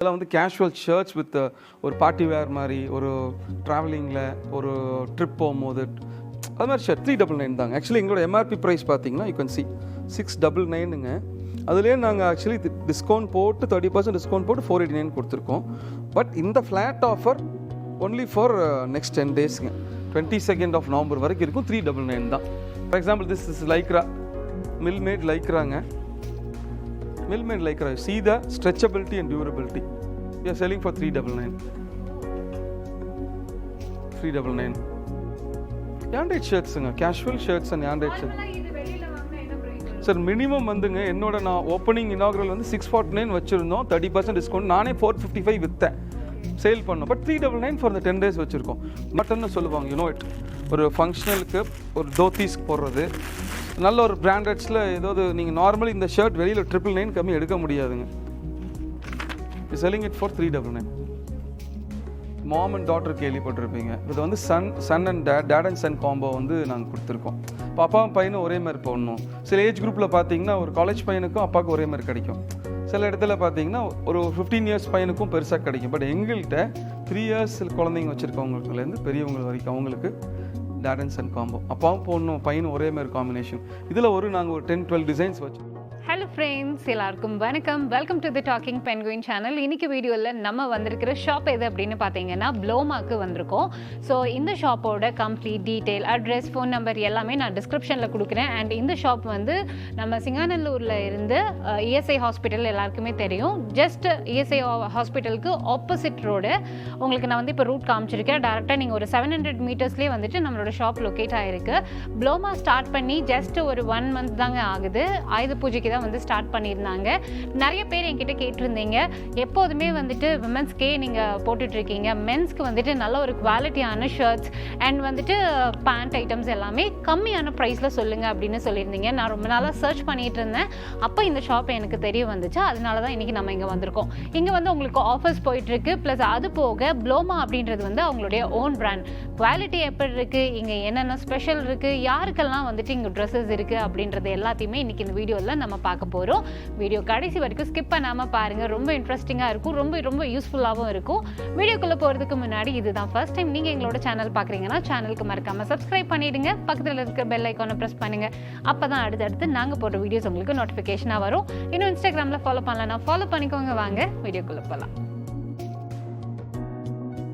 இதெல்லாம் வந்து casual shirts with ஒரு பார்ட்டி வேர் மாதிரி ஒரு ட்ராவலிங்கில் ஒரு ட்ரிப் போகும்போது அது மாதிரி ஷர்ட் 399 தாங்க. ஆக்சுவலி எங்களோட எம்ஆர்பி ப்ரைஸ் பார்த்தீங்கன்னா யூ கேன் சி 699ங்க. அதுலேயே நாங்கள் ஆக்சுவலி டிஸ்கவுண்ட் போட்டு 30% டிஸ்கவுண்ட் போட்டு 489 கொடுத்துருக்கோம். பட் இந்த flat offer only for next 10 டேஸ்ங்க. 22nd of November வரைக்கும் இருக்கும். 399 தான். For example this is Lycra, mill made லைக்ராங்க. Mill-made lycra. See the stretchability and durability. We are selling for 399. 399. Yandate shirts nga, casual shirts and yandate shirts. இது வெளியில வாங்குனா என்ன price? Sir minimum வந்துங்க என்னோட நான் ஓப்பனிங் இனாகுரல் வந்து 649 வச்சுருந்தோம். 30% டிஸ்கவுண்ட் நானே 455 விற்றேன், சேல் பண்ணோம். பட் 399 ஃபார் the 10 days வச்சுருக்கோம். மட்டன்னு சொல்லுவாங்க, யூனோ இட். ஒரு ஃபங்க்ஷனலுக்கு ஒரு தோத்தீஸ்க்கு போடுறது நல்ல ஒரு பிராண்டட்ஸில் ஏதாவது நீங்கள் நார்மலி இந்த ஷர்ட் வெளியில் 999 கம்மி எடுக்க முடியாதுங்க. Selling it for 399. Mom and daughter கேள்விப்பட்டிருப்பீங்க. இது வந்து son and dad and son combo வந்து நாங்கள் கொடுத்துருக்கோம். இப்போ அப்பாவும் பையனும் ஒரே மாதிரி போடணும். சில ஏஜ் குரூப்பில் பார்த்தீங்கன்னா ஒரு காலேஜ் பையனுக்கும் அப்பாவுக்கு ஒரே மாதிரி கிடைக்கும். சில இடத்துல பார்த்தீங்கன்னா ஒரு 15 years பையனுக்கும் பெருசாக கிடைக்கும். பட் எங்கள்கிட்ட 3 years குழந்தைங்க வச்சுருக்கவங்களுக்குலேருந்து பெரியவங்க வரைக்கும் அவங்களுக்கு டேட் அண்ட் சன் காம்போ, அப்பாவும் போடணும் பையனும் ஒரே மாதிரி காம்பினேஷன். இதில் நாங்கள் ஒரு 10-12 டிசைன்ஸ் வச்சு. ஹலோ ஃப்ரெண்ட்ஸ், எல்லாருக்கும் வணக்கம். Welcome to the docking penguin channel. இன்னைக்கு வீடியோவில் நம்ம வந்திருக்கிற ஷாப் எது அப்படின்னு பார்த்தீங்கன்னா ப்ளோமாக்கு வந்திருக்கோம். ஸோ இந்த ஷாப்போட complete detail, address, phone number எல்லாமே நான் டிஸ்கிரிப்ஷனில் கொடுக்குறேன். அண்ட் இந்த ஷாப் வந்து நம்ம சிங்காநல்லூரில் இருந்து இஎஸ்ஐ ஹாஸ்பிட்டல் எல்லாருக்குமே தெரியும். ஜஸ்ட் இஎஸ்ஐ ஹாஸ்பிட்டலுக்கு ஆப்போசிட் ரோடு உங்களுக்கு நான் வந்து இப்போ ரூட் காமிச்சிருக்கேன். டேரெக்டாக நீங்கள் ஒரு 700 மீட்டர்ஸ்லேயே வந்துட்டு நம்மளோட ஷாப் லொக்கேட் ஆகிருக்கு. ப்ளோமா ஸ்டார்ட் பண்ணி ஜஸ்ட் ஒரு 1 month தாங்க ஆகுது. ஆயுத பூஜைக்கு தான் வந்து ஸ்டார்ட் பண்ணியிருந்தாங்க. நிறைய பேர் என்கிட்ட கேட்டிருந்தீங்க, எப்போதுமே வந்துட்டு விமென்ஸ்க்கே நீங்கள் போட்டுட்ருக்கீங்க, மென்ஸ்க்கு வந்துட்டு நல்ல ஒரு குவாலிட்டியான ஷர்ட்ஸ் அண்ட் வந்துட்டு பேண்ட் ஐட்டம்ஸ் எல்லாமே கம்மியான ப்ரைஸில் சொல்லுங்கள் அப்படின்னு சொல்லியிருந்தீங்க. நான் ரொம்ப நாளாக சர்ச் பண்ணிகிட்டு இருந்தேன். அப்போ இந்த ஷாப் எனக்கு தெரிய வந்துச்சு. அதனால தான் இன்றைக்கி நம்ம இங்கே வந்திருக்கோம். இங்கே வந்து உங்களுக்கு ஆஃபர்ஸ் போயிட்டுருக்கு. ப்ளஸ் அது போக ப்ளோமா அப்படின்றது வந்து அவங்களுடைய ஓன் பிராண்ட். குவாலிட்டி எப்படி இருக்குது, இங்கே என்னென்ன ஸ்பெஷல் இருக்குது, யாருக்கெல்லாம் வந்துட்டு இங்கே ட்ரெஸ்ஸஸ் இருக்குது அப்படின்றது எல்லாத்தையுமே இன்றைக்கி இந்த வீடியோவில் நம்ம பார்க்க போகிறோம். வீடியோ கடைசி வரைக்கும் ஸ்கிப் பண்ணாமல் பாருங்கள். ரொம்ப இன்ட்ரெஸ்டிங்காக இருக்கும், ரொம்ப யூஸ்ஃபுல்லாகவும் இருக்கும். வீடியோக்குள்ளே போகிறதுக்கு முன்னாடி இதுதான் ஃபர்ஸ்ட் டைம் நீங்கள் எங்களோட சேனல் பார்க்குறீங்கன்னா சேனலுக்கு மறக்காமல் சப்ஸ்கிரைப் பண்ணிவிடுங்க. பக்கத்தில் இருக்கிற பெல் ஐக்கானை ப்ரெஸ் பண்ணுங்கள். அப்போ தான் அடுத்தடுத்து நாங்கள் போடுற வீடியோஸ் உங்களுக்கு நோட்டிஃபிகேஷனாக வரும். இன்னும் இன்ஸ்டாகிராமில் ஃபாலோ பண்ணலன்னா ஃபாலோ பண்ணிக்கோங்க. வாங்க வீடியோக்குள்ளே போகலாம்.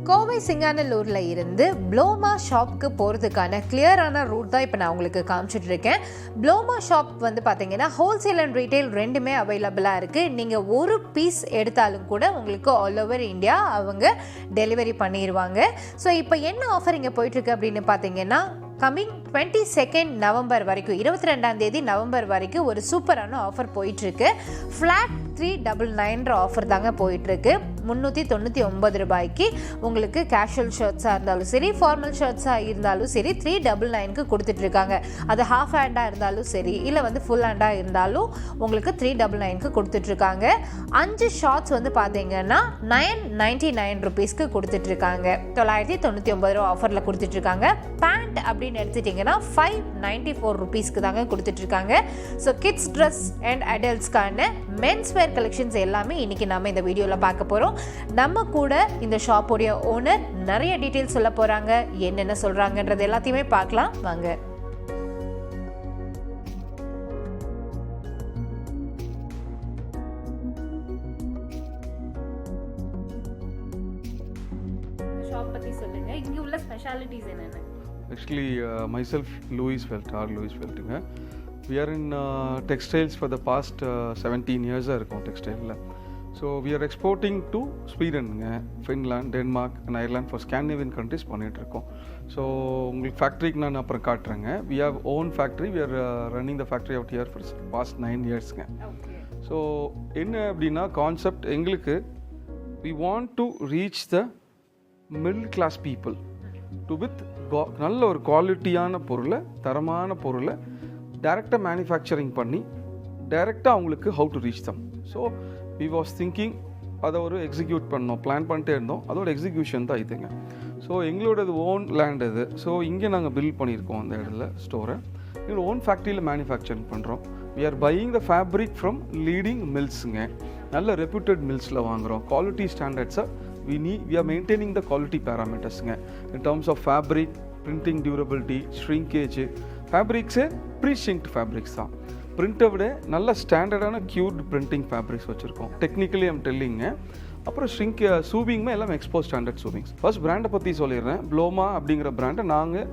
கோவை சிங்காநல்லூரில் இருந்து ப்ளோமா ஷாப்க்கு போகிறதுக்கான கிளியரான ரூட் தான் இப்போ நான் உங்களுக்கு காமிச்சிட்டு இருக்கேன். ப்ளோமா ஷாப் வந்து பார்த்தீங்கன்னா ஹோல்சேல் அண்ட் ரீட்டைல் ரெண்டுமே அவைலபிளாக இருக்குது. நீங்கள் ஒரு பீஸ் எடுத்தாலும் கூட உங்களுக்கு ஆல் ஓவர் இந்தியா அவங்க டெலிவரி பண்ணிடுவாங்க. ஸோ இப்போ என்ன ஆஃபர் இங்கே போயிட்டுருக்கு அப்படின்னு பார்த்தீங்கன்னா, கம்மிங் 22nd November வரைக்கும், 22ஆம் நவம்பர் வரைக்கும் ஒரு சூப்பரான ஆஃபர் போயிட்டுருக்கு. ஃப்ளாட் 399 ஆஃபர் தாங்க போயிட்டுருக்கு. 399 ரூபாய்க்கு உங்களுக்கு கேஷுவல் ஷர்ட்ஸாக இருந்தாலும் சரி, ஃபார்மல் ஷர்ட்ஸாக இருந்தாலும் சரி 399க்கு கொடுத்துட்ருக்காங்க. அது ஹாஃப் ஹேண்டாக இருந்தாலும் சரி, இல்லை வந்து ஃபுல் ஹேண்டாக இருந்தாலும் உங்களுக்கு 399க்கு கொடுத்துட்ருக்காங்க. 5 ஷார்ட்ஸ் வந்து பார்த்தீங்கன்னா 999 ருபீஸ்க்கு கொடுத்துட்ருக்காங்க. 999 ரூபா ஆஃபரில் கொடுத்துட்ருக்காங்க. பேண்ட் அப்படின்னு எடுத்துட்டிங்கன்னா 594 ருபீஸ்க்கு தாங்க கொடுத்துட்ருக்காங்க. ஸோ கிட்ஸ் ட்ரெஸ் அண்ட் அடல்ட்ஸ்க்கான மென்ஸ் வேர் கலெக்ஷன்ஸ் எல்லாமே இன்றைக்கி நம்ம இந்த வீடியோவில் பார்க்க போகிறோம். நம்ம கூட இந்த ஷாப்போடைய ஓனர் நிறைய டீட்டெயில்ஸ் சொல்ல போகிறாங்க. என்னென்ன சொல்கிறாங்கன்றது எல்லாத்தையுமே பார்க்கலாம் வாங்க. ஷாப் பற்றி சொல்லுங்கள், இங்கே உள்ள ஸ்பெஷாலிட்டிஸ் என்னென்ன? Actually, myself, Louis Felt. We are in textiles for the past 17 years இருக்கும் டெக்ஸ்டைலில். So we are exporting to Sweden, Finland, Denmark and Ireland for Scandinavian countries பண்ணிகிட்ருக்கோம். ஸோ உங்களுக்கு ஃபேக்ட்ரிக்கு நான் அப்புறம் காட்டுறேங்க. We have own factory. We are running the factory out here for past 9 yearsங்க. So என்ன அப்படின்னா concept எங்களுக்கு, we want to reach the middle class people to with நல்ல ஒரு குவாலிட்டியான பொருளை, தரமான பொருளை டைரெக்டாக மேனுஃபேக்சரிங் பண்ணி டைரெக்டாக அவங்களுக்கு how to reach them. So we was thinking அதை ஒரு எக்ஸிக்யூட் பண்ணோம், பிளான் பண்ணிட்டே இருந்தோம். அதோட எக்ஸிக்யூஷன் தான் இதுங்க. ஸோ எங்களோடது ஓன் லேண்ட் இது. ஸோ இங்கே நாங்கள் பில்ட் பண்ணியிருக்கோம் அந்த இடத்துல ஸ்டோரை. எங்களோட ஓன் ஃபேக்ட்ரியில் மேனுஃபேக்சரிங் பண்ணுறோம். We are buying the fabric from leading மில்ஸுங்க. நல்ல ரெப்யூட்டட் மில்ஸில் வாங்குகிறோம். குவாலிட்டி ஸ்டாண்டர்ட்ஸை we are maintaining the quality parameters in terms of fabric, printing durability, shrinkage. Fabrics pre-shinked fabrics தான். பிரிண்ட்டை விட நல்ல ஸ்டாண்டர்டான க்யூர்ட் பிரிண்டிங் ஃபேப்ரிக்ஸ் வச்சுருக்கோம். Technically I'm telling. அப்புறம் சூவிங்குமே எல்லாம் எக்ஸ்போர்ட் ஸ்டாண்டர்ட் சூவிங்ஸ். ஃபர்ஸ்ட் பிராண்டை பற்றி சொல்லிடுறேன். ப்ளோமா அப்படிங்கிற பிராண்டை நாங்கள்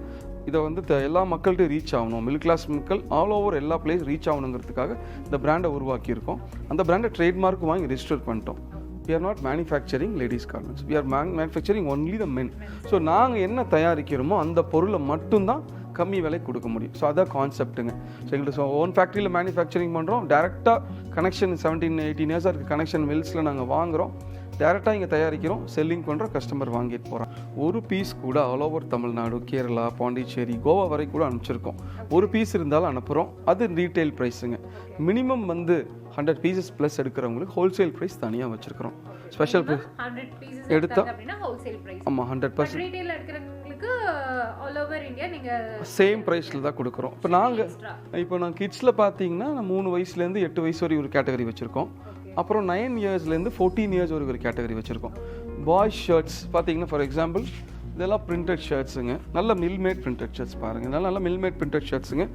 இதை வந்து எல்லா மக்கள்கிட்ட ரீச் ஆகணும், மிடில் கிளாஸ் மக்கள் ஆல் ஓவர் எல்லா பிளேஸ் ரீச் ஆகணுங்கிறதுக்காக இந்த பிராண்டை உருவாக்கியிருக்கோம். அந்த பிராண்டை ட்ரேட்மார்க் வாங்கி ரெஜிஸ்டர் பண்ணிட்டோம். We are not manufacturing ladies garments. We are manufacturing only the men. So நாங்கள் என்ன தயாரிக்கிறோமோ அந்த பொருளை மட்டும்தான் கம்மி விலை கொடுக்க முடியும். ஸோ அதான் கான்செப்ட்டுங்க. ஸோ எங்களுக்கு ஓன் ஃபேக்ட்ரியில் மேனுஃபேக்சரிங் பண்ணுறோம். டேரெக்டாக கனெக்ஷன் 17-18 இயர்ஸாக இருக்குது கனெக்ஷன் மில்ஸில் நாங்கள் வாங்குகிறோம். டேரெக்டாக இங்கே தயாரிக்கிறோம், செல்லிங் பண்ணுறோம், கஸ்டமர் வாங்கிட்டு போகிறோம். ஒரு பீஸ் கூட ஆல் ஓவர் தமிழ்நாடு, கேரளா, பாண்டிச்சேரி, கோவா வரை கூட அனுப்பிச்சிருக்கோம். ஒரு பீஸ் இருந்தாலும் அனுப்புகிறோம். அது ரீட்டைல் ப்ரைஸுங்க. மினிமம் வந்து 100 பீசஸ் ப்ளஸ் எடுக்கிறவங்களுக்கு ஹோல்சேல் ப்ரைஸ் தனியாக வச்சுருக்கிறோம். ஸ்பெஷல் ப்ரைஸ் எடுத்தால் ஆமாம் 100% சேம் ப்ரைஸில் தான் கொடுக்குறோம். இப்போ நாங்கள் கிட்ஸில் பார்த்தீங்கன்னா 3 வயசுலேருந்து 8 வயசு வரை ஒரு கேட்டகரி வச்சுருக்கோம். அப்புறம் 9 இயர்ஸ்லேருந்து 14 இயர்ஸ் ஒரு கேட்டகரி வச்சுருக்கோம். பாய்ஸ் ஷர்ட்ஸ் பார்த்தீங்கன்னா ஃபார் எக்ஸாம்பிள் இதெல்லாம் பிரிண்டட் ஷர்ட்ஸுங்க. நல்ல மில்மேட் பிரிண்டட் ஷர்ட்ஸ் பாருங்கள். நல்ல மில்மேட் பிரிண்டட் ஷர்ட்ஸுங்க.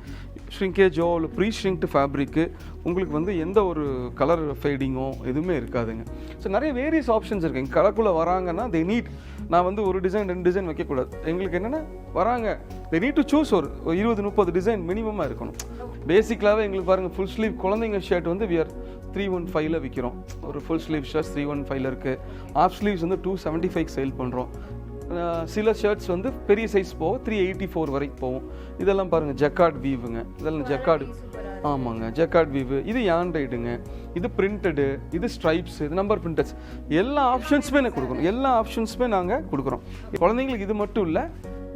ஷ்ரிங்கேஜோ இல்லை ப்ரீ ஷ்ரிங்க்டு ஃபேப்ரிக்கு உங்களுக்கு வந்து எந்த ஒரு கலர் ஃபேடிங்கோ எதுவுமே இருக்காதுங்க. ஸோ நிறைய வேரியஸ் ஆப்ஷன்ஸ் இருக்குது. எங்கள் கடைக்குள்ளே வராங்கன்னா தே நீட், நான் வந்து ஒரு டிசைன் 2 டிசைன் வைக்கக்கூடாது. எங்களுக்கு என்னென்னா வராங்க தே நீட் டு சூஸ் ஒரு 20-30 டிசைன் மினிமமாக இருக்கணும். பேசிக்கலாகவே எங்களுக்கு பாருங்கள் ஃபுல் ஸ்லீவ் குழந்தைங்க ஷர்ட் வந்து we are 315 விற்கிறோம். ஒரு ஃபுல் ஸ்லீவ் ஷர்ட்ஸ் 315 இருக்குது. ஆஃப் ஸ்லீவ்ஸ் வந்து 275 சேல் பண்ணுறோம். சில ஷர்ட்ஸ் வந்து பெரிய சைஸ் போகும் 384 வரைக்கும் போகும். இதெல்லாம் பாருங்கள் ஜக்கார்ட் வீவுங்க. இதெல்லாம் ஜக்கார்டு ஆமாங்க ஜக்கார்ட் வீவு. இது யாண்ட்ரைடுங்க. இது பிரிண்டடு, இது ஸ்ட்ரைப்ஸ், இது நம்பர் பிரிண்டட்ஸ். எல்லா ஆப்ஷன்ஸுமே நான் கொடுக்குறோம். எல்லா ஆப்ஷன்ஸுமே நாங்கள் கொடுக்குறோம். குழந்தைங்களுக்கு இது மட்டும் இல்லை,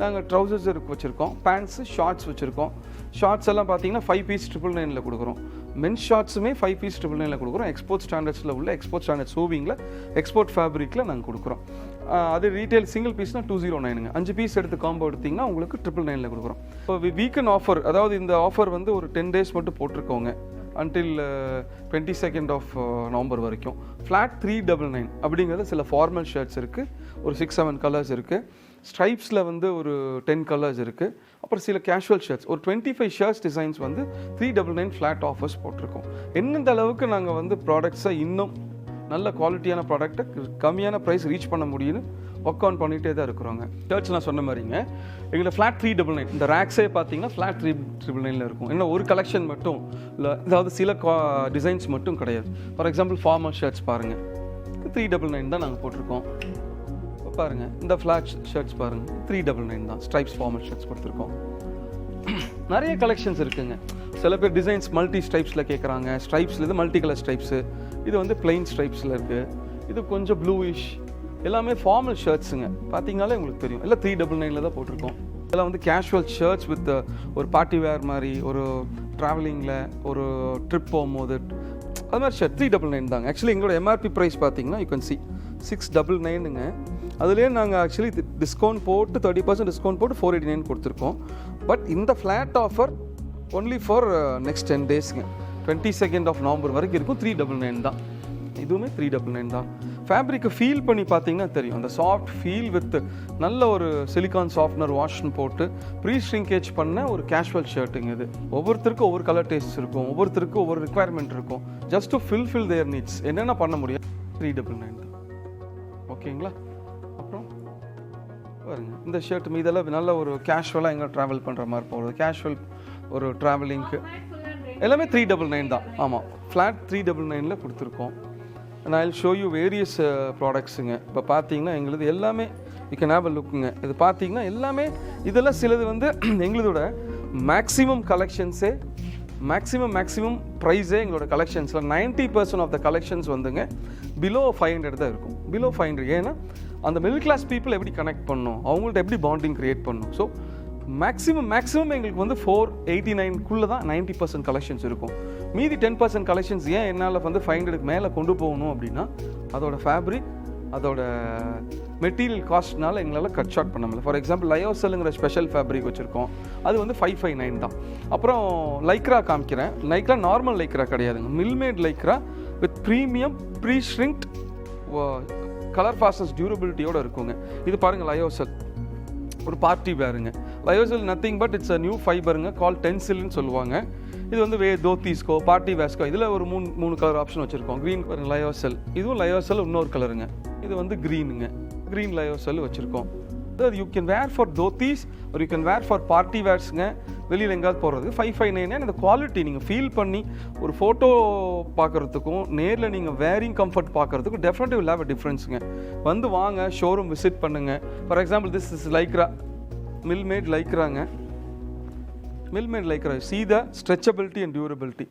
நாங்கள் ட்ரௌசர்ஸ் வச்சுருக்கோம், பேண்ட்ஸு, ஷார்ட்ஸ் வச்சுருக்கோம். ஷார்ட்ஸ் எல்லாம் பார்த்தீங்கன்னா 5 பீஸ் 999 கொடுக்குறோம். மென்ஸ் ஷார்ட்ஸுமே 5 பீஸ் 999 கொடுக்குறோம். எக்ஸ்போர்ட் ஸ்டாண்டர்ட்ஸில் உள்ள எக்ஸ்போர்ட் ஸ்டாண்டர்ட் சூவிங்கில் எக்ஸ்போர்ட் ஃபேப்ரிக்கில் நாங்கள் கொடுக்குறோம். அது ரீட்டைல் சிங்கிள் பீஸ்னால் 209ங்க. 5 பீஸ் எடுத்து காம்போ எடுத்திங்கன்னா உங்களுக்கு 999 கொடுக்குறோம். இப்போ வீக்கெண்ட் ஆஃபர், அதாவது இந்த ஆஃபர் வந்து ஒரு 10 டேஸ் மட்டும் போட்டிருக்கோங்க. அன்டில் 22nd of November வரைக்கும். ஃப்ளாட் 399 அப்படிங்கிறது சில ஃபார்மல் ஷர்ட்ஸ் இருக்குது. ஒரு 6-7 கலர்ஸ் இருக்குது. ஸ்ட்ரைப்ஸில் வந்து ஒரு 10 கலர்ஸ் இருக்குது. அப்புறம் சில கேஷுவல் ஷர்ட்ஸ் ஒரு 25 ஷர்ட்ஸ் டிசைன்ஸ் வந்து 399 ஃப்ளாட் ஆஃபர்ஸ் போட்டிருக்கோம். எந்தெந்த அளவுக்கு நாங்கள் வந்து ப்ராடக்ட்ஸை இன்னும் நல்ல குவாலிட்டியான ப்ராடக்ட்டை கம்மியான ப்ரைஸ் ரீச் பண்ண முடியும்னு ஒர்க் ஆன் பண்ணிகிட்டே தான் இருக்கிறோங்க. ஷர்ட்ஸ் நான் சொன்ன மாதிரிங்க எங்களை ஃப்ளாட் 399. இந்த ரேக்ஸே பார்த்தீங்கன்னா ஃப்ளாட் 399 இருக்கும். ஏன்னா ஒரு கலெக்ஷன் மட்டும் இல்லை, அதாவது சில டிசைன்ஸ் மட்டும் கிடையாது. ஃபார் எக்ஸாம்பிள் ஃபார்மல் ஷர்ட்ஸ் பாருங்கள் 399 தான் நாங்கள் போட்டிருக்கோம். பாருங்கள் இந்த ஃப்ளாட் ஷர்ட்ஸ் பாருங்கள் 399 தான். ஸ்ட்ரைப்ஸ் ஃபார்மல் ஷர்ட்ஸ் கொடுத்துருக்கோம். நிறைய கலெக்ஷன்ஸ் இருக்குங்க. சில பேர் டிசைன்ஸ் மல்டி ஸ்ட்ரைப்ஸில் கேட்குறாங்க. ஸ்ட்ரைப்ஸில் இது மல்டி கலர் ஸ்ட்ரைப்ஸு, இது வந்து பிளெயின் ஸ்ட்ரைப்ஸில் இருக்குது. இது கொஞ்சம் ப்ளூயிஷ், எல்லாமே ஃபார்மல் ஷர்ட்ஸுங்க. பார்த்தீங்கனாலே உங்களுக்கு தெரியும் எல்லாம் 399 தான் போட்டிருக்கோம். இதெல்லாம் வந்து கேஷுவல் ஷர்ட்ஸ் வித் ஒரு பார்ட்டி வேர் மாதிரி, ஒரு ட்ராவலிங்கில் ஒரு ட்ரிப் போகும்போது அது மாதிரி ஷர்ட் 399 தாங்க. ஆக்சுவலி எங்களோட எம்ஆர்பி ப்ரைஸ் பார்த்தீங்கன்னா யூ கேன் சி 699ங்க. அதுலேயே நாங்கள் ஆக்சுவலி டிஸ்கவுண்ட் போட்டு 30% டிஸ்கவுண்ட் போட்டு 489 கொடுத்துருக்கோம். பட் இந்த flat offer only for next 10 டேஸ்ங்க. 22nd of November வரைக்கும் இருக்கும். 399 தான். இதுவுமே 399 தான். ஃபேப்ரிக்கை ஃபீல் பண்ணி பார்த்தீங்கன்னா தெரியும். அந்த சாஃப்ட் ஃபீல் வித் நல்ல ஒரு சிலிகான் சாஃப்ட்னர் வாஷ்னு போட்டு ப்ரீ ஷ்ரிங்கேஜ் பண்ண ஒரு கேஷுவல் ஷர்ட்டுங்க. இது ஒவ்வொருத்தருக்கும் ஒவ்வொரு கலர் டேஸ்ட் இருக்கும், ஒவ்வொருத்தருக்கும் ஒவ்வொரு ரிக்குவயர்மெண்ட் இருக்கும். Just to fulfil their needs என்னென்ன பண்ண முடியும் 399 தான். ஓகேங்களா? அப்புறம் பாருங்க இந்த ஷர்ட் இதெல்லாம் நல்ல ஒரு கேஷுவலாக எங்கே ட்ராவல் பண்ணுற மாதிரி போகிறது. கேஷுவல் ஒரு ட்ராவலிங்க்கு எல்லாமே 399 தான். ஆமாம், ஃப்ளாட் 399 கொடுத்துருக்கோம். நான் I will show you various ப்ராடக்ட்ஸுங்க. இப்போ பார்த்தீங்கன்னா எங்களுது எல்லாமே யூ கேன் ஹேவ் அ லுக்குங்க. இது பார்த்தீங்கன்னா எல்லாமே இதெல்லாம் சிலது வந்து எங்களதோட மேக்ஸிமம் கலெக்ஷன்ஸே மேக்ஸிமம் ப்ரைஸே எங்களோட கலெக்ஷன்ஸில் 90% ஆஃப் த கலெக்ஷன்ஸ் வந்துங்க பிலோ 500 தான் இருக்கும். பிலோ 500. ஏன்னா அந்த மிடில் கிளாஸ் பீப்புள் எப்படி கனெக்ட் பண்ணணும், அவங்கள்ட்ட எப்படி பாண்டிங் க்ரியேட் பண்ணணும். ஸோ மேக்ஸிமம் எங்களுக்கு வந்து 489 தான் 90% கலெக்ஷன்ஸ் இருக்கும். மீதி 10% கலெக்ஷன்ஸ் ஏன் என்னால் வந்து 500க்கு மேலே கொண்டு போகணும் அப்படின்னா அதோட ஃபேப்ரிக், அதோட மெட்டீரியல் காஸ்ட்னால எங்களால் கட் ஷார்ட் பண்ண முடியல. ஃபார் எக்ஸாம்பிள் லயோசெல்லுங்கிற ஸ்பெஷல் ஃபேப்ரிக் வச்சுருக்கோம். அது வந்து 559 தான். அப்புறம் லைக்ரா காமிக்கிறேன். லைக்ரா நார்மல் லைக்ரா கிடையாதுங்க, mill made Lycra with premium pre shrinked colour fastness டியூரபிலிட்டியோடு இருக்குங்க. இது பாருங்கள் லயோசல், ஒரு பார்ட்டி வேருங்க. Lyocell nothing but it's a new ஃபைபருங்க, கால் டென்சில்னு சொல்லுவாங்க. இது வந்து தோத்திஸ்கோ பார்ட்டி வேஸ்கோ இதில் ஒரு மூணு கலர் ஆப்ஷன் வச்சுருக்கோம். க்ரீன் பாருங்க லயோசல், இதுவும் லயோசல் இன்னொரு கலருங்க. இது வந்து க்ரீனுங்க, க்ரீன் லயோசல் வச்சுருக்கோம். அதாவது யூ கேன் வேர் ஃபார் தோத்திஸ் ஒரு you can wear for party வேர்ஸுங்க. வெளியில் எங்கேயாவது போகிறது 559 அந்த குவாலிட்டி நீங்கள் ஃபீல் பண்ணி ஒரு ஃபோட்டோ பார்க்குறதுக்கும் நேரில் நீங்கள் வேரிங் கம்ஃபர்ட் பார்க்குறதுக்கும் டெஃபினெட்லி வில் ஹேவ் அ டிஃப்ரென்ஸுங்க. வந்து வாங்க, ஷோரூம் விசிட் பண்ணுங்கள். For example this is Lycra, mill made லைக்ராங்க. Mill made Lycra, see the stretchability and durability,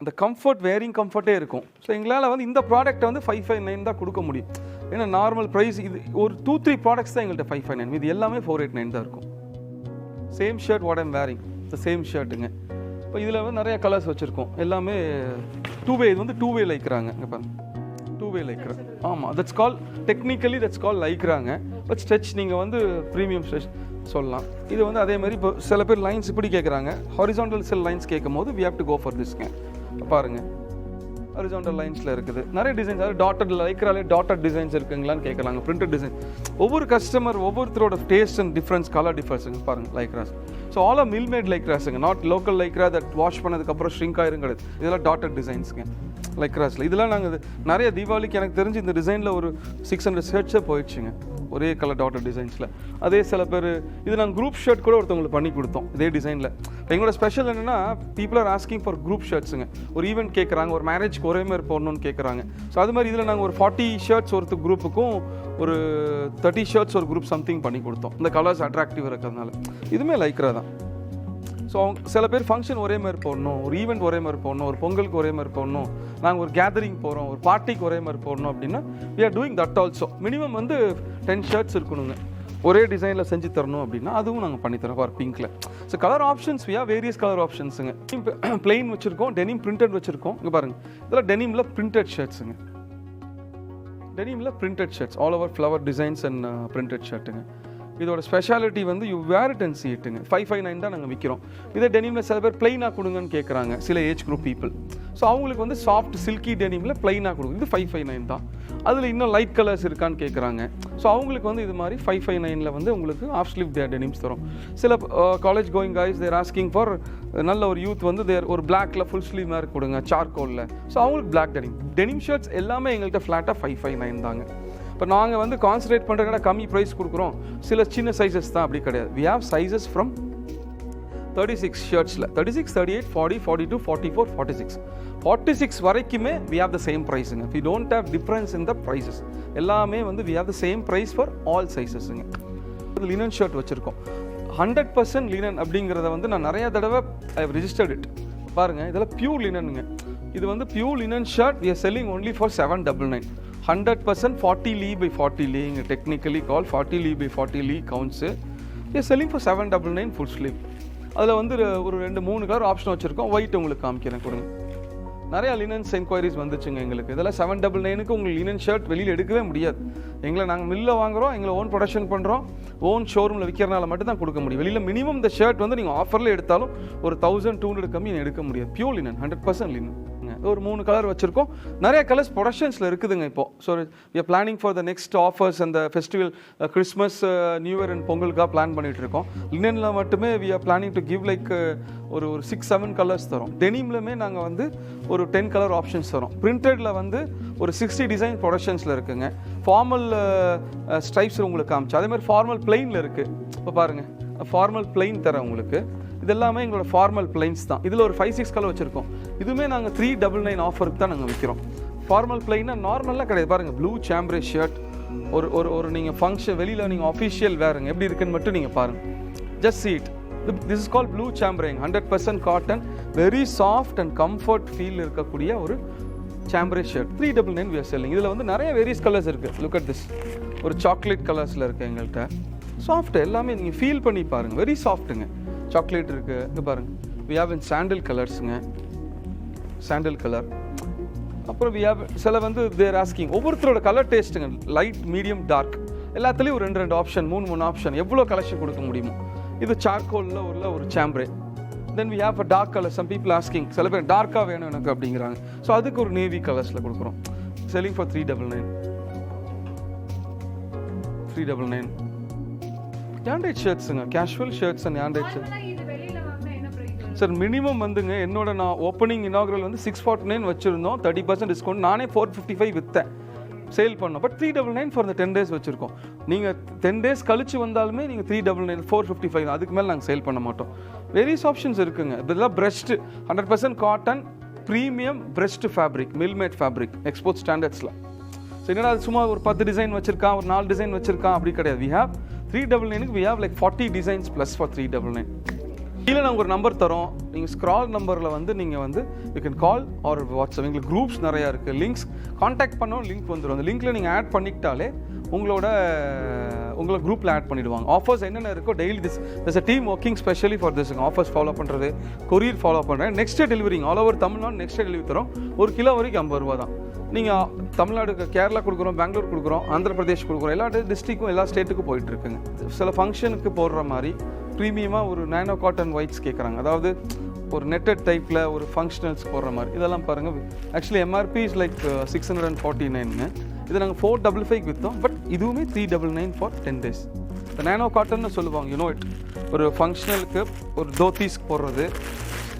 அந்த கம்ஃபர்ட் வேரிங் கம்ஃபர்ட்டே இருக்கும். ஸோ எங்களால் வந்து இந்த ப்ராடக்ட்டை வந்து 559 தான் கொடுக்க முடியும். ஏன்னா நார்மல் ப்ரைஸ் இது ஒரு 2-3 ப்ராடக்ட்ஸ் தான் எங்கள்கிட்ட 559, இது எல்லாமே 489 தான் இருக்கும். Same shirt what I'm wearing, the same ஷர்ட்டுங்க. இப்போ இதில் வந்து நிறைய கலர்ஸ் வச்சுருக்கோம், எல்லாமே 2-வே. இது வந்து 2-வே லைக்ராங்க. இங்கே பாருங்க 2-வே லைக்ரா. ஆமாம், that's call technically that's call லைக்ராங்க. பட் ஸ்ட்ரெச் நீங்கள் வந்து ப்ரீமியம் ஸ்ட்ரெச் சொல்லலாம். இது வந்து அதே மாதிரி இப்போ சில பேர் லைன்ஸ் இப்படி கேட்குறாங்க, ஹாரிசான்டல் செல் லைன்ஸ் கேட்கும் போது we have to go for திஸ்ங்க. பாருங்கள் ஹாரிசான்டல் லைன்ஸில் இருக்குது நிறைய டிசைன்ஸ். அதாவது டாட்டட் லைக்ராலே டாட்டட் டிசைன்ஸ் இருக்குங்களான்னு கேட்குறாங்க, பிரிண்டட் டிசைன். ஒவ்வொரு கஸ்டமர் ஒவ்வொருத்தரோட டேஸ்ட் அண்ட் டிஃப்ரென்ஸ், கலர் டிஃப்ரென்ஸுங்க. பாருங்கள் Lycras. So all are mill made லைக்ராஸுங்க, not local Lycra that wash பண்ணதுக்கப்புறம் ஷ்ரிங்க் ஆயிருங்கிறது. இதெல்லாம் டாட்டட் டிசைன்ஸுங்க லைக்ராஸில். இதெல்லாம் நாங்கள் நிறைய தீபாவளிக்கு எனக்கு தெரிஞ்சு இந்த டிசைனில் ஒரு 600 ஷர்ட்ஸே போயிடுச்சுங்க, ஒரே கலர் டாட்டட் டிசைன்ஸில். அதே சில பேர் இது நாங்கள் குரூப் ஷர்ட் கூட ஒருத்தவங்களுக்கு பண்ணி கொடுத்தோம் இதே டிசைனில். எங்களோட ஸ்பெஷல் என்னென்னா people are asking for group ஷர்ட்ஸுங்க. ஒரு ஈவெண்ட் கேட்குறாங்க, ஒரு மேரேஜ்க்கு ஒரே மாதிரி போடணும்னு கேட்குறாங்க. ஸோ அது மாதிரி இதில் நாங்கள் ஒரு 40 ஷர்ட்ஸ் ஒருத்தர் குரூப்புக்கும் ஒரு 30 ஷர்ட்ஸ் ஒரு குரூப் சம்திங் பண்ணி கொடுத்தோம். இந்த கலர்ஸ் அட்ராக்டிவ் இருக்கிறதுனால இதுவுமே லைக்ரா தான். ஸோ சில பேர் ஃபங்க்ஷன் ஒரே மாதிரி போடணும், ஒரு ஈவெண்ட் ஒரே மாதிரி போடணும், ஒரு பொங்கலுக்கு ஒரே மாதிரி போடணும், நாங்கள் ஒரு கேதரிங் போகிறோம், ஒரு பார்ட்டிக்கு ஒரே மாதிரி போடணும் அப்படின்னா we are doing that also. Minimum வந்து 10 ஷர்ட்ஸ் இருக்கணுங்க, ஒரே டிசைனில் செஞ்சு தரணும் அப்படின்னா அதுவும் நாங்கள் பண்ணித்தரோம் ஃபார் பிங்க்கில். So colour options we are various colour ஆப்ஷன்ஸுங்க. பிளெயின் வச்சுருக்கோம், டெனிம் பிரிண்டட் வச்சுருக்கோம். இங்கே பாருங்கள் இதெல்லாம் டெனிமில் பிரிண்டட் ஷர்ட்ஸுங்க. டெனிமில் printed shirts, all over flower designs and printed ஷர்ட்டுங்க. இதோட ஸ்பெஷாலிட்டி வந்து you wear it and see itங்க. 559 தான் நாங்கள் விற்கிறோம். இதே டெனிமில் சில பேர் பிளைனாக கொடுங்கன்னு கேட்குறாங்க, சில ஏஜ் குரூப் பீப்புள். ஸோ அவங்களுக்கு வந்து சாஃப்ட் சில்கி டெனிமில் பிளைனாக கொடுங்க, இது 559 தான். அதில் இன்னும் லைட் கலர்ஸ் இருக்கான்னு கேட்குறாங்க. ஸோ அவங்களுக்கு வந்து இது மாதிரி 559 வந்து உங்களுக்கு ஆஃப் ஸ்லீவ் டெனிம்ஸ் தரும். சில college going guys they're asking for நல்ல ஒரு யூத் வந்து தேர் ஒரு பிளாக்ல ஃபுல் ஸ்லீவ் மாதிரி கொடுங்க சார்கோலில். ஸோ அவங்களுக்கு பிளாக் டெனிம் ஷர்ட்ஸ் எல்லாமே எங்கள்கிட்ட ஃப்ளாட்டாக 559 தாங்க. இப்போ நாங்கள் வந்து கான்சன்ட்ரேட் பண்ணுறதுனா கம்மி ப்ரைஸ் கொடுக்குறோம், சில சின்ன சைஸஸ் தான், அப்படி கிடையாது. வி ஹேவ் சைஸஸ் ஃப்ரம் 36 ஷர்ட்ஸில் 36, 38, 40, 42, 44, 46 46 வரைக்குமே வி ஹேவ் த சேம் ப்ரைஸுங்க. We don't have difference in the prices. எல்லாமே வந்து we have the same price for all சைஸஸுங்க. இது லினன் ஷர்ட் வச்சுருக்கோம், 100% லினன் அப்படிங்கிறத வந்து நான் நிறைய தடவை ஐ ஹவ் ரிஜிஸ்டர்ட் இட். பாருங்கள் இதெல்லாம் பியூர் லினனுங்க. இது வந்து pure linen shirt we are selling only for 799. 100% 40 lee by 40 lee, technically called 40 lee by 40 lee counts. We are selling for 799 full sleeve. அதில் வந்து ஒரு 2-3 கலர் ஆப்ஷன் வச்சுருக்கோம். ஒயிட் உங்களுக்கு காமிக்கிறேன், கொடுங்க. நிறையா லினன்ஸ் என்கொயரிஸ் வந்துச்சுங்க எங்களுக்கு. இதெல்லாம் 799க்கு உங்களுக்கு லினன் ஷர்ட் வெளியில் எடுக்கவே முடியாது. எங்களை நாங்கள் மில்லில் வாங்குகிறோம், எங்களை ஓன் ப்ரொடக்ஷன் பண்ணுறோம், ஓன் ஷோரூமில் விற்கிறனால மட்டும் தான் கொடுக்க முடியும். வெளியில் மினிமம் இந்த ஷர்ட் வந்து நீங்கள் ஆஃபரில் எடுத்தாலும் ஒரு 1200 கம்மி எடுக்க முடியாது. Pure linen, 100% linen. ஒரு 3 கலர் வச்சுருக்கோம். நிறைய கலர்ஸ் ப்ரொடக்ஷன்ஸில் இருக்குதுங்க இப்போது. So we are planning for the next offers அந்த festival, Christmas, new year and பொங்கலுக்காக பிளான் பண்ணிகிட்டு இருக்கோம். லினனில் மட்டுமே we are planning to give like ஒரு 6-7 கலர்ஸ் தரோம். டெனிம்லுமே நாங்கள் வந்து ஒரு 10 கலர் ஆப்ஷன்ஸ் தரோம். பிரிண்டடில் வந்து ஒரு 60 டிசைன் ப்ரொடக்ஷன்ஸில் இருக்குங்க. ஃபார்மல் ஸ்ட்ரைப்ஸ் உங்களுக்கு காமிச்சு, அதே மாதிரி ஃபார்மல் பிளெயினில் இருக்குது. இப்போ பாருங்கள் ஃபார்மல் பிளெயின் தரேன் உங்களுக்கு. இது எல்லாமே எங்களோட ஃபார்மல் பிளைன்ஸ் தான். இதில் ஒரு 5-6 கலர் வச்சுருக்கோம். இதுவுமே நாங்கள் 399 ஆஃபருக்கு தான் நாங்கள் விற்கிறோம். ஃபார்மல் பிளைனாக நார்மலாக கிடையாது. பாருங்கள் ப்ளூ சாம்ப்ரே ஷர்ட், ஒரு நீங்கள் ஃபங்க்ஷன் வெளியில் நீங்கள் அஃபிஷியல் வேறுங்க எப்படி இருக்குன்னு மட்டும் நீங்கள் பாருங்கள். Just see it. This is called blue chambray, 100% cotton, very soft and comfort feel இருக்கக்கூடிய ஒரு சாம்ப்ரே ஷர்ட் 399 we are selling. இதில் வந்து நிறைய வேரியஸ் கலர்ஸ் இருக்குது. லுக் அட் திஸ், ஒரு சாக்லேட் கலர்ஸில் இருக்குது எங்கள்கிட்ட. சாஃப்ட் எல்லாமே நீங்கள் ஃபீல் பண்ணி பாருங்கள், வெரி சாஃப்ட்டுங்க. சாக்லேட் இருக்குது, இங்கே பாருங்கள். வி ஹேவ் இன் சாண்டில் கலர்ஸுங்க, சாண்டில் கலர். அப்புறம் வி ஹேவ் சில வந்து தேர் ஆஸ்கிங், ஒவ்வொருத்தரோட கலர் டேஸ்ட்டுங்க, லைட், மீடியம், டார்க் எல்லாத்துலேயும் ஒரு 2 ஆப்ஷன், 3 ஆப்ஷன், எவ்வளோ கலெக்ஷன் கொடுக்க முடியுமோ. இது சார்கோலில் உள்ள ஒரு chambray, then we have a dark colour. Some people asking, சில பேர் டார்க்காக வேணும் எனக்கு அப்படிங்கிறாங்க. ஸோ அதுக்கு ஒரு நேவி கலர்ஸில் கொடுக்குறோம். Selling for 399. 399. ஆண்ட்ராய்ட் ஷர்ட்ஸுங்க, casual shirts and Android shirt. Sir minimum வந்துங்க என்னோட நான் ஓப்பனிங் இனாகுரல் வந்து 649 வச்சுருந்தோம். 30% டிஸ்கவுண்ட். நானே 455 விற்றேன், சேல் பண்ணோம். பட் 399 ஃபார் இந்த 10 days வச்சுருக்கோம். நீங்கள் 10 days கழிச்சு வந்தாலுமே நீங்கள் 399 455 அதுக்கு மேலே நாங்கள் சேல் பண்ண மாட்டோம். வேரியஸ் ஆப்ஷன்ஸ் இருக்குங்க. இதெல்லாம் brushed 100% cotton premium brushed fabric, mill made fabric, export ஸ்டாண்டர்ட்ஸில். ஸோ என்னடா அது சும்மா ஒரு 10 டிசைன் வச்சுருக்கான், ஒரு 4 டிசைன் வச்சுருக்கான் அப்படி கிடையாது. வி ஹேவ் 399க்கு we have like 40 designs plus for 399. கீழே நாங்கள் ஒரு நம்பர் தரோம். நீங்கள் ஸ்க்ரால் நம்பரில் வந்து நீங்கள் வந்து you can call or WhatsApp. எங்களுக்கு குரூப்ஸ் நிறையா இருக்குது. லிங்க்ஸ் காண்டாக்ட் பண்ணோம், லிங்க் வந்துடும். அந்த லிங்க்கில் நீங்கள் ஆட் பண்ணிக்கிட்டாலே உங்களை குரூப்பில் ஆட் பண்ணிவிடுவாங்க. ஆஃபர்ஸ் என்னென்ன இருக்கோ daily this a team working specially for this. Offers follow பண்ணுறது, கொரியர் ஃபாலோ பண்ணுறேன். Next day delivering all over Tamil Nadu next day delivery தரோம். ஒரு கிலோ வரைக்கும் 50 ரூபா தான். நீங்கள் தமிழ்நாடுக்கு கேரளா கொடுக்குறோம், பெங்களூர் கொடுக்குறோம், ஆந்திர பிரதேஷ் கொடுக்குறோம். எல்லா டிஸ்ட்ரிக்கும் எல்லா ஸ்டேட்டுக்கும் போயிட்டுருக்குங்க. சில ஃபங்க்ஷனுக்கு போடுற மாதிரி ப்ரீமியமாக ஒரு நேனோ காட்டன் ஒயிட்ஸ் கேட்குறாங்க. அதாவது ஒரு நெட்டட் டைப்பில் ஒரு ஃபங்க்ஷனல்ஸ் போடுற மாதிரி. இதெல்லாம் பாருங்கள். Actually MRP is like 649. இதை நாங்கள் 455 விற்றோம். பட் இதுவுமே 399 ஃபார் 10 days. இந்த நேனோ காட்டன்னு சொல்லுவாங்க, யூனோ இட். ஒரு ஃபங்க்ஷனலுக்கு ஒரு தோத்தீஸ்க்கு போடுறது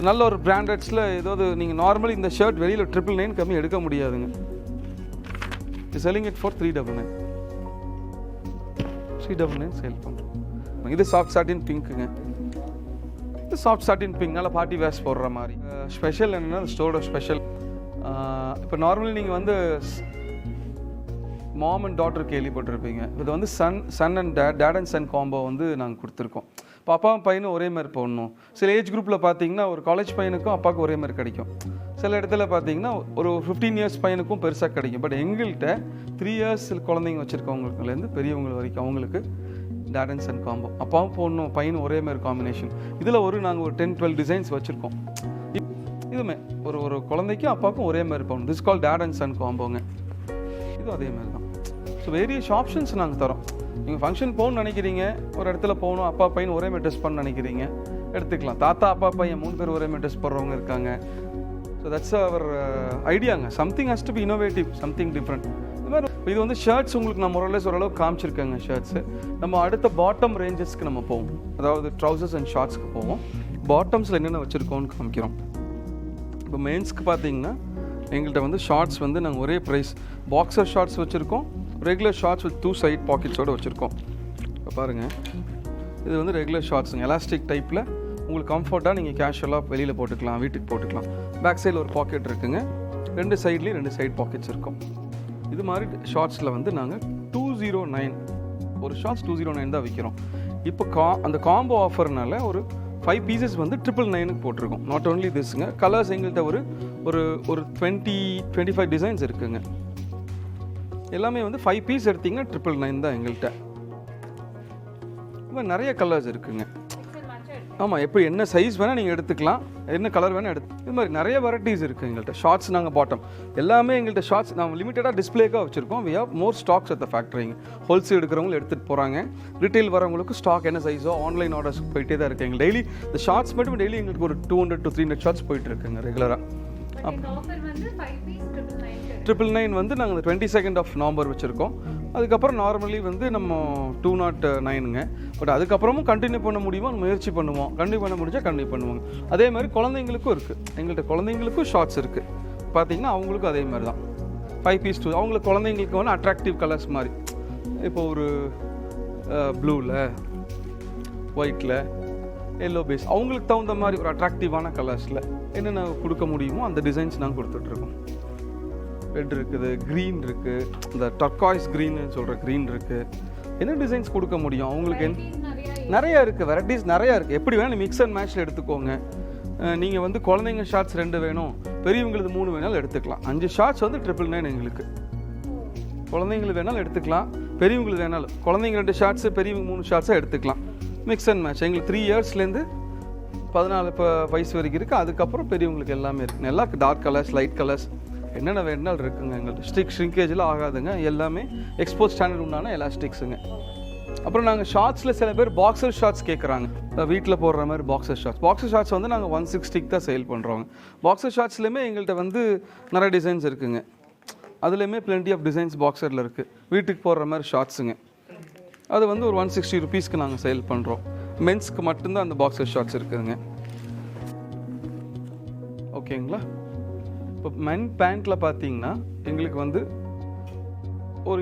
நல்ல ஒரு பிராண்டட்ஸில். ஏதாவது நீங்கள் நார்மலி இந்த ஷர்ட் வெளியில் 999 கம்மி எடுக்க முடியாதுங்க. Selling it for 399. 399 சேல் பண்ணுறோம். இது சாஃப்ட் சாட்டின் பிங்க்குங்க. இது சாஃப்ட் சாட்டின் பிங்க், நல்லா பார்ட்டி வேர்ஸ் போடுற மாதிரி. ஸ்பெஷல் என்னென்னா ஸ்டோரோட ஸ்பெஷல். இப்போ நார்மலி நீங்கள் வந்து மாம் அண்ட் டாட்டர் கேள்விப்பட்டிருப்பீங்க. இது வந்து son and dad and son combo வந்து நாங்கள் கொடுத்துருக்கோம். இப்போ அப்பாவும் பையனும் ஒரே மாதிரி போடணும். சில ஏஜ் குரூப்பில் பார்த்தீங்கன்னா ஒரு காலேஜ் பையனுக்கும் அப்பாவுக்கு ஒரே மாதிரி கிடைக்கும். சில இடத்துல பார்த்தீங்கன்னா ஒரு 15 years பையனுக்கும் பெருசாக கிடைக்கும். பட் எங்கள்கிட்ட 3 years குழந்தைங்க வச்சுருக்கவங்களுக்குலேருந்து பெரியவங்க வரைக்கும் அவங்களுக்கு டேட் அண்ட் சன் காம்போ. அப்பாவும் போடணும் பையனும் ஒரே மாதிரி காம்பினேஷன். இதில் நாங்கள் ஒரு 10-12 டிசைன்ஸ் வச்சுருக்கோம். இதுவுமே ஒரு குழந்தைக்கும் அப்பாவுக்கும் ஒரே மாதிரி போகணும். This call dad and son காம்போங்க. இதுவும் அதே மாதிரி தான். ஸோ வேரியஸ் ஆப்ஷன்ஸ் நாங்கள் தரோம். நீங்கள் ஃபங்க்ஷன் போகணும்னு நினைக்கிறீங்க, ஒரு இடத்துல போகணும், அப்பா பையன் ஒரே மாதிரி ட்ரெஸ் பண்ண நினைக்கிறீங்க, எடுத்துக்கலாம். தாத்தா அப்பா பையன் 3 பேர் ஒரே மாதிரி ட்ரெஸ் போடுறவங்க இருக்காங்க. ஸோ தட்ஸ் அவர் ஐடியாங்க. Something has to be innovative, something different. இது மாதிரி இது வந்து ஷர்ட்ஸ் உங்களுக்கு நான் மொரலஸ் ஓரளவுக்கு காமிச்சிருக்கேங்க. ஷர்ட்ஸு நம்ம அடுத்த பாட்டம் ரேஞ்சஸ்க்கு நம்ம போவோம். அதாவது ட்ரௌசர்ஸ் அண்ட் ஷார்ட்ஸ்க்கு போவோம். பாட்டம்ஸில் என்னென்ன வச்சுருக்கோன்னு காமிக்கிறோம். இப்போ மென்ஸ்க்கு பார்த்தீங்கன்னா எங்கள்கிட்ட வந்து ஷார்ட்ஸ் வந்து நாங்கள் ஒரே ப்ரைஸ் பாக்ஸர் ஷார்ட்ஸ் வச்சுருக்கோம், ரெகுலர் ஷார்ட்ஸ் வித் 2 side பாக்கெட்ஸோடு வச்சுருக்கோம். இப்போ பாருங்கள், இது வந்து ரெகுலர் ஷார்ட்ஸுங்க. எலாஸ்டிக் டைப்பில் உங்களுக்கு கம்ஃபர்ட்டாக நீங்கள் கேஷுவலாக வெளியில் போட்டுக்கலாம், வீட்டுக்கு போட்டுக்கலாம். பேக் சைடில் ஒரு பாக்கெட் இருக்குங்க, 2 சைட்லேயும் 2 side பாக்கெட்ஸ் இருக்கும். இது மாதிரி ஷார்ட்ஸில் வந்து நாங்கள் 209 ஒரு ஷார்ட்ஸ் 209 தான் விற்கிறோம். இப்போ அந்த காம்போ ஆஃபர்னால ஒரு 5 pieces வந்து 999க்கு போட்டிருக்கோம். நாட் ஓன்லி திஸ்ங்க, கலர்ஸ் எங்கள்கிட்ட ஒரு 20-25 டிசைன்ஸ் இருக்குங்க. எல்லாமே வந்து 5 piece எடுத்திங்கன்னா 999 தான் எங்கள்கிட்ட. இப்போ நிறைய கலர்ஸ் இருக்குங்க. ஆமாம், எப்படி என்ன சைஸ் வேணால் நீங்கள் எடுத்துக்கலாம், என்ன கலர் வேணால் இது மாதிரி நிறைய வெரைட்டிஸ் இருக்குது எங்கள்கிட்ட. ஷார்ட்ஸ் நாங்கள் பாட்டம் எல்லாமே எங்கள்கிட்ட ஷார்ட்ஸ் நாங்கள் லிமிட்டடாக டிஸ்பிளேக்காக வச்சுருக்கோம். We have more stocks at the ஃபேக்ட்ரிங்க. ஹோல்சேல் எடுக்கிறவங்க எடுத்துகிட்டு போகிறாங்க. ரீட்டைல் வரவங்களுக்கு ஸ்டாக் என்ன சைஸோ ஆன்லைன் ஆர்டர்ஸ் போயிட்டே தான் இருக்குது. எங்களுக்கு டெய்லி இந்த ஷார்ட்ஸ் மட்டும் டெய்லி எங்களுக்கு ஒரு 200 to 300 ஷார்ட்ஸ் போயிட்டு இருக்குங்க ரெகுலராக. 999 வந்து நாங்கள் 22nd of November வச்சுருக்கோம். அதுக்கப்புறம் நார்மலி வந்து நம்ம 209ங்க. பட் அதுக்கப்புறமும் கண்டினியூ பண்ண முடியுமோ முயற்சி பண்ணுவோம். கண்டினியூ பண்ண முடிஞ்சால் கண்டினியூ பண்ணுவாங்க. அதே மாதிரி குழந்தைங்களுக்கும் இருக்குது. எங்கள்கிட்ட குழந்தைங்களுக்கும் ஷார்ட்ஸ் இருக்குது. பார்த்தீங்கன்னா அவங்களுக்கும் அதே மாதிரி தான் 5 piece 2. அவங்களுக்கு குழந்தைங்களுக்கு வந்து அட்ராக்டிவ் கலர்ஸ் மாதிரி, இப்போ ஒரு ப்ளூவில், ஒயிட்டில், எல்லோ பேஸ், அவங்களுக்கு தகுந்த மாதிரி ஒரு அட்ராக்டிவான கலர்ஸில் என்னென்ன கொடுக்க முடியுமோ அந்த டிசைன்ஸ் நாங்கள் கொடுத்துட்ருக்கோம். ரெட் இருக்குது, க்ரீன் இருக்குது, இந்த டர்காய்ஸ் க்ரீன்னு சொல்கிற க்ரீன் இருக்குது. என்ன டிசைன்ஸ் கொடுக்க முடியும் அவங்களுக்கு? நிறையா இருக்குது, வெரைட்டிஸ் நிறையா இருக்குது. எப்படி வேணும் மிக்ஸ் அண்ட் மேட்ச்சில் எடுத்துக்கோங்க. நீங்கள் வந்து குழந்தைங்க ஷார்ட்ஸ் 2 வேணும், பெரியவங்களுக்கு 3 வேணாலும் எடுத்துக்கலாம். 5 ஷார்ட்ஸ் வந்து 999 எங்களுக்கு. குழந்தைங்களுக்கு வேணாலும் எடுத்துக்கலாம், பெரியவங்களுக்கு வேணாலும். குழந்தைங்க 2 ஷார்ட்ஸு, பெரியவங்க 3 ஷார்ட்ஸாக எடுத்துக்கலாம். மிக்ஸ் அண்ட் மேட்ச் எங்களுக்கு 3 yearsலேருந்து 14 வயசு வரைக்கும் இருக்குது. அதுக்கப்புறம் பெரியவங்களுக்கு எல்லாமே இருக்குது. எல்லா டார்க் கலர்ஸ், லைட் கலர்ஸ், என்னென்ன வேணாலும் இருக்குங்க. எங்களுக்கு ஷ்ரிங்கேஜில் ஆகாதுங்க. எல்லாமே எக்ஸ்போர்ட் ஸ்டாண்டர்ட் உண்டான எலாஸ்டிக்ஸுங்க. அப்புறம் நாங்கள் ஷார்ட்ஸில் சில பேர் பாக்ஸர் ஷார்ட்ஸ் கேட்குறாங்க. வீட்டில் போடுற மாதிரி பாக்ஸர் ஷார்ட்ஸ் வந்து நாங்கள் 160க்கு தான் சேல் பண்ணுறோங்க. பாக்ஸர் ஷார்ட்ஸ்லேயுமே எங்கள்கிட்ட வந்து நிறைய டிசைன்ஸ் இருக்குதுங்க. அதுலேயுமே plenty ஆஃப் டிசைன்ஸ் பாக்ஸரில் இருக்குது. வீட்டுக்கு போடுற மாதிரி ஷார்ட்ஸுங்க, அது வந்து ஒரு 160 ருபீஸ்க்கு நாங்கள் சேல் பண்ணுறோம். மென்ஸ்க்கு மட்டும்தான் அந்த பாக்ஸர் ஷார்ட்ஸ் இருக்குதுங்க. ஓகேங்களா. இப்போ மென் பேண்ட்டில் பார்த்தீங்கன்னா எங்களுக்கு வந்து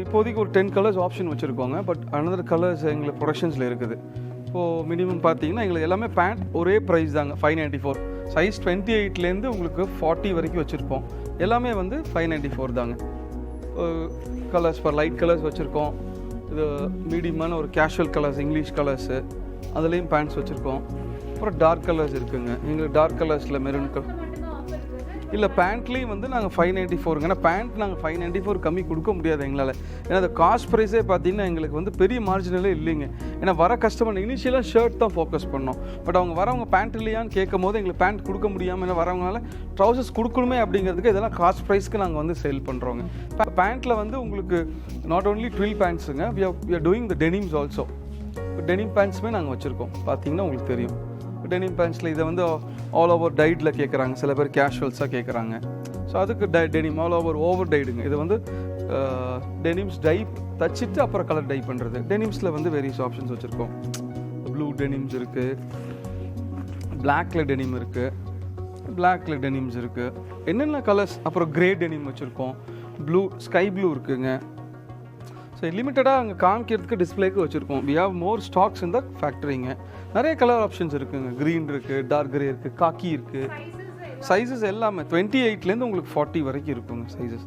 இப்போதைக்கு ஒரு 10 கலர்ஸ் ஆப்ஷன் வச்சுருக்கோங்க. பட் அனதர் கலர்ஸ் எங்களுக்கு ப்ரொடக்ஷன்ஸில் இருக்குது. இப்போது மினிமம் பார்த்தீங்கன்னா எங்களுக்கு எல்லாமே பேண்ட் ஒரே ப்ரைஸ் தாங்க, 594. சைஸ் 28லேருந்து உங்களுக்கு 40 வரைக்கும் வச்சுருப்போம். எல்லாமே வந்து 594 தாங்க. கலர்ஸ் ஃபார் லைட் கலர்ஸ் வச்சுருக்கோம். இது மீடியமான ஒரு கேஷுவல் கலர்ஸ், இங்கிலீஷ் கலர்ஸு, அதுலேயும் பேண்ட்ஸ் வச்சுருக்கோம். அப்புறம் டார்க் கலர்ஸ் இருக்குதுங்க. எங்களுக்கு டார்க் கலர்ஸில் மெரூன் கலர் இல்லை, பேண்ட்லேயும் வந்து நாங்கள் 594ங்க. ஏன்னா பேண்ட் நாங்கள் 594 கம்மி கொடுக்க முடியாது எங்களால். ஏன்னா அந்த காஸ்ட் ப்ரைஸே பார்த்தீங்கன்னா எங்களுக்கு வந்து பெரிய மார்ஜினலே இல்லைங்க. ஏன்னா வர கஸ்டமர் இனிஷியலாக ஷர்ட் தான் ஃபோக்கஸ் பண்ணோம். பட் வரவங்க பேண்ட் இல்லையான்னு கேட்கும் போது எங்களுக்கு பேண்ட் கொடுக்க முடியாமல், ஏன்னா வரவங்களால ட்ரௌசர்ஸ் கொடுக்கணுமே அப்படிங்கிறதுக்கு இதெல்லாம் காஸ்ட் ப்ரைஸ்க்கு நாங்கள் வந்து சேல் பண்ணுறோங்க. பேண்ட்டில் வந்து உங்களுக்கு நாட் ஓன்லி ட்வில் பேண்ட்ஸுங்க, we are doing the denims also. Denim பேண்ட்ஸுமே நாங்கள் வச்சுருக்கோம். பார்த்தீங்கன்னா உங்களுக்கு தெரியும். டெனிம் பேண்ட்ஸில் இதை வந்து ஆல் ஓவர் டைடில் கேட்குறாங்க, சில பேர் கேஷுவல்ஸாக கேட்குறாங்க. ஸோ அதுக்கு டெனிம் ஆல் ஓவர் டைடுங்க. இது வந்து டெனிம்ஸ் டை தச்சுட்டு அப்புறம் கலர் டை பண்ணுறது. டெனிம்ஸில் வந்து வேரியஸ் ஆப்ஷன்ஸ் வச்சுருக்கோம். ப்ளூ டெனிம்ஸ் இருக்குது, பிளாக்ல டெனிம் இருக்குது, என்னென்ன கலர்ஸ். அப்புறம் கிரே டெனிம் வச்சுருக்கோம், ஸ்கை ப்ளூ இருக்குதுங்க. ஸோ லிமிட்டடாக அங்கே காமிக்கிறதுக்கு டிஸ்பிளேக்கு வச்சுருக்கோம். வி ஹேவ் மோர் ஸ்டாக்ஸ் இந்த ஃபேக்ட்ரிங்க. நிறைய கலர் ஆப்ஷன்ஸ் இருக்குதுங்க. க்ரீன் இருக்குது, டார்க் கிரே இருக்குது, காக்கி இருக்குது. சைஸஸ் எல்லாமே 28லேருந்து உங்களுக்கு 40 வரைக்கும் இருக்குங்க சைஸஸ்.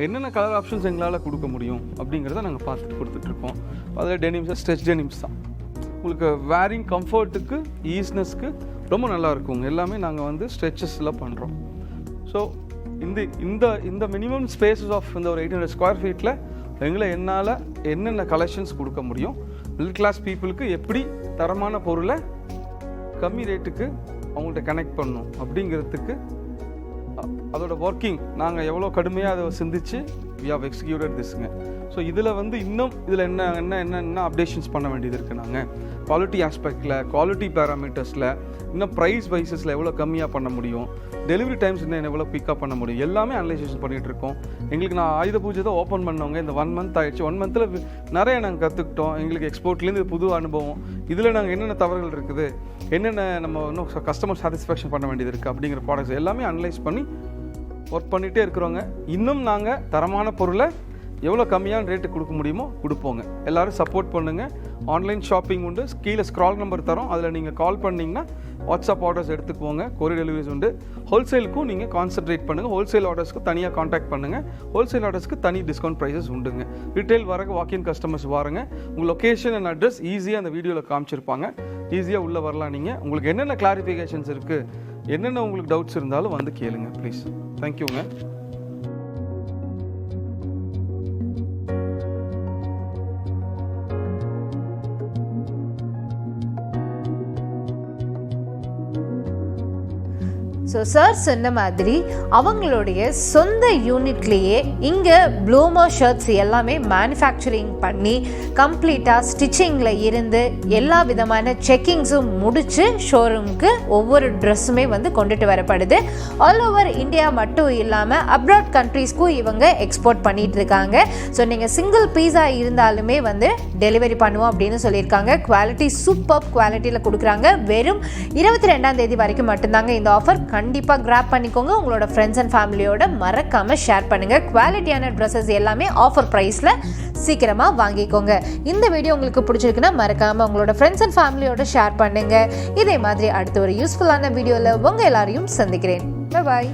என்னென்ன கலர் ஆப்ஷன்ஸ் எங்களால் கொடுக்க முடியும் அப்படிங்கிறத நாங்கள் பார்த்துட்டு கொடுத்துட்ருக்கோம். அதில் டெனிம்ஸ் ஸ்ட்ரெச் டெனிம்ஸ் தான் உங்களுக்கு வேரிங் கம்ஃபர்ட்டுக்கு, ஈஸ்னஸ்க்கு ரொம்ப நல்லா இருக்குங்க. எல்லாமே நாங்கள் வந்து ஸ்ட்ரெச்சஸில் பண்ணுறோம். ஸோ இந்த மினிமம் ஸ்பேஸஸ் ஆஃப் இந்த ஒரு 800 ஸ்கொயர் ஃபீட்டில் என்னால் என்னென்ன கலெக்ஷன்ஸ் கொடுக்க முடியும், மிடில் கிளாஸ் பீப்புளுக்கு எப்படி தரமான பொருளை கம்மி ரேட்டுக்கு அவங்கள்ட்ட கனெக்ட் பண்ணணும் அப்படிங்கிறதுக்கு அதோட ஒர்க்கிங் நாங்கள் எவ்வளோ கடுமையாக அதை சிந்திச்சு வி ஹவ் எக்ஸிக்யூட்டட் திஸ்ங்க. ஸோ இதில் வந்து இன்னும் இதில் என்ன அப்டேஷன்ஸ் பண்ண வேண்டியது இருக்குது. நாங்கள் குவாலிட்டி ஆஸ்பெக்டில், குவாலிட்டி பேராமீட்டர்ஸில், இன்னும் ப்ரைஸ் வைஸஸில் எவ்வளோ கம்மியாக பண்ண முடியும், டெலிவரி டைம்ஸ் இன்னும் எவ்வளோ பிக்கப் பண்ண முடியும், எல்லாமே அனலைசேஷன் பண்ணிகிட்டு இருக்கோம். எங்களுக்கு நான் ஆயுத பூஜை தான் ஓப்பன் பண்ணவங்க. இந்த 1 மந்த் ஆகிடுச்சு. 1 மந்தில் நிறைய நாங்கள் கற்றுக்கிட்டோம். எங்களுக்கு எக்ஸ்போர்ட்லேருந்து புது அனுபவம். இதில் நாங்கள் என்னென்ன தவறுகள் இருக்குது, என்னென்ன நம்ம இன்னும் கஸ்டமர் சாட்டிஸ்ஃபேக்ஷன் பண்ண வேண்டியது இருக்குது அப்படிங்கிற ப்ராடக்ட்ஸ் எல்லாமே அனலைஸ் பண்ணி ஒர்க் பண்ணிகிட்டே இருக்கிறோங்க. இன்னும் நாங்கள் தரமான பொருளை எவ்வளோ கம்மியான ரேட்டு கொடுக்க முடியுமோ கொடுப்போங்க. எல்லோரும் சப்போர்ட் பண்ணுங்கள். ஆன்லைன் ஷாப்பிங் உண்டு. கீழே ஸ்க்ரால் நம்பர் தரோம், அதில் நீங்கள் கால் பண்ணிங்கன்னா வாட்ஸ்அப் ஆர்டர்ஸ் எடுத்துக்குவோங்க. கொரியர் டெலிவரிஸ் உண்டு. ஹோல்சேலுக்கும் நீங்கள் கான்சன்ட்ரேட் பண்ணுங்கள். ஹோல்சேல் ஆர்டர்ஸ்க்கு தனியாக காண்டாக்ட் பண்ணுங்கள். ஹோல்சேல் ஆர்டர்ஸ்க்கு தனி டிஸ்கவுண்ட் ப்ரைஸஸ் உண்டுங்க. ரிட்டெயில் வரக்கு வாக்கின் கஸ்டமர்ஸ் வாருங்க. உங்கள் லொக்கேஷன் அண்ட் அட்ரஸ் ஈஸியாக அந்த வீடியோவில் காமிச்சிருப்பாங்க. ஈஸியாக உள்ளே வரலாம். நீங்கள் உங்களுக்கு என்னென்ன கிளாரிஃபிகேஷன்ஸ் இருக்குது, என்னென்ன உங்களுக்கு டவுட்ஸ் இருந்தாலும் வந்து கேளுங்க ப்ளீஸ். தேங்க்யூங்க. ஸோ சார் சொன்ன மாதிரி அவங்களுடைய சொந்த யூனிட்லேயே இங்கே ப்ளூமோ ஷர்ட்ஸ் எல்லாமே மேனுஃபேக்சரிங் பண்ணி கம்ப்ளீட்டாக ஸ்டிச்சிங்கில் இருந்து எல்லா விதமான செக்கிங்ஸும் முடித்து ஷோரூமுக்கு ஒவ்வொரு ட்ரெஸ்ஸுமே வந்து கொண்டுட்டு வரப்படுது. ஆல் ஓவர் இந்தியா மட்டும் இல்லாமல் அப்ராட் கண்ட்ரீஸ்க்கும் இவங்க எக்ஸ்போர்ட் பண்ணிகிட்டு இருக்காங்க. ஸோ நீங்கள் சிங்கிள் பீஸாக இருந்தாலுமே வந்து டெலிவரி பண்ணுவோம் அப்படின்னு சொல்லியிருக்காங்க. குவாலிட்டி சூப்பர் குவாலிட்டியில் கொடுக்குறாங்க. வெறும் 22ஆம் தேதி வரைக்கும் மட்டும்தாங்க இந்த ஆஃபர். கண்டிப்பாக கிராப் பண்ணிக்கோங்க. உங்களோட ஃப்ரெண்ட்ஸ் அண்ட் ஃபேமிலியோட மறக்காமல் ஷேர் பண்ணுங்கள். குவாலிட்டியான ட்ரெஸ்ஸஸ் எல்லாமே ஆஃபர் ப்ரைஸில் சீக்கிரமாக வாங்கிக்கோங்க. இந்த வீடியோ உங்களுக்கு பிடிச்சிருக்குன்னா மறக்காமல் உங்களோட ஃப்ரெண்ட்ஸ் அண்ட் ஃபேமிலியோட ஷேர் பண்ணுங்கள். இதே மாதிரி அடுத்த ஒரு யூஸ்ஃபுல்லான வீடியோவில் உங்கள் எல்லாரையும் சந்திக்கிறேன். பாய்.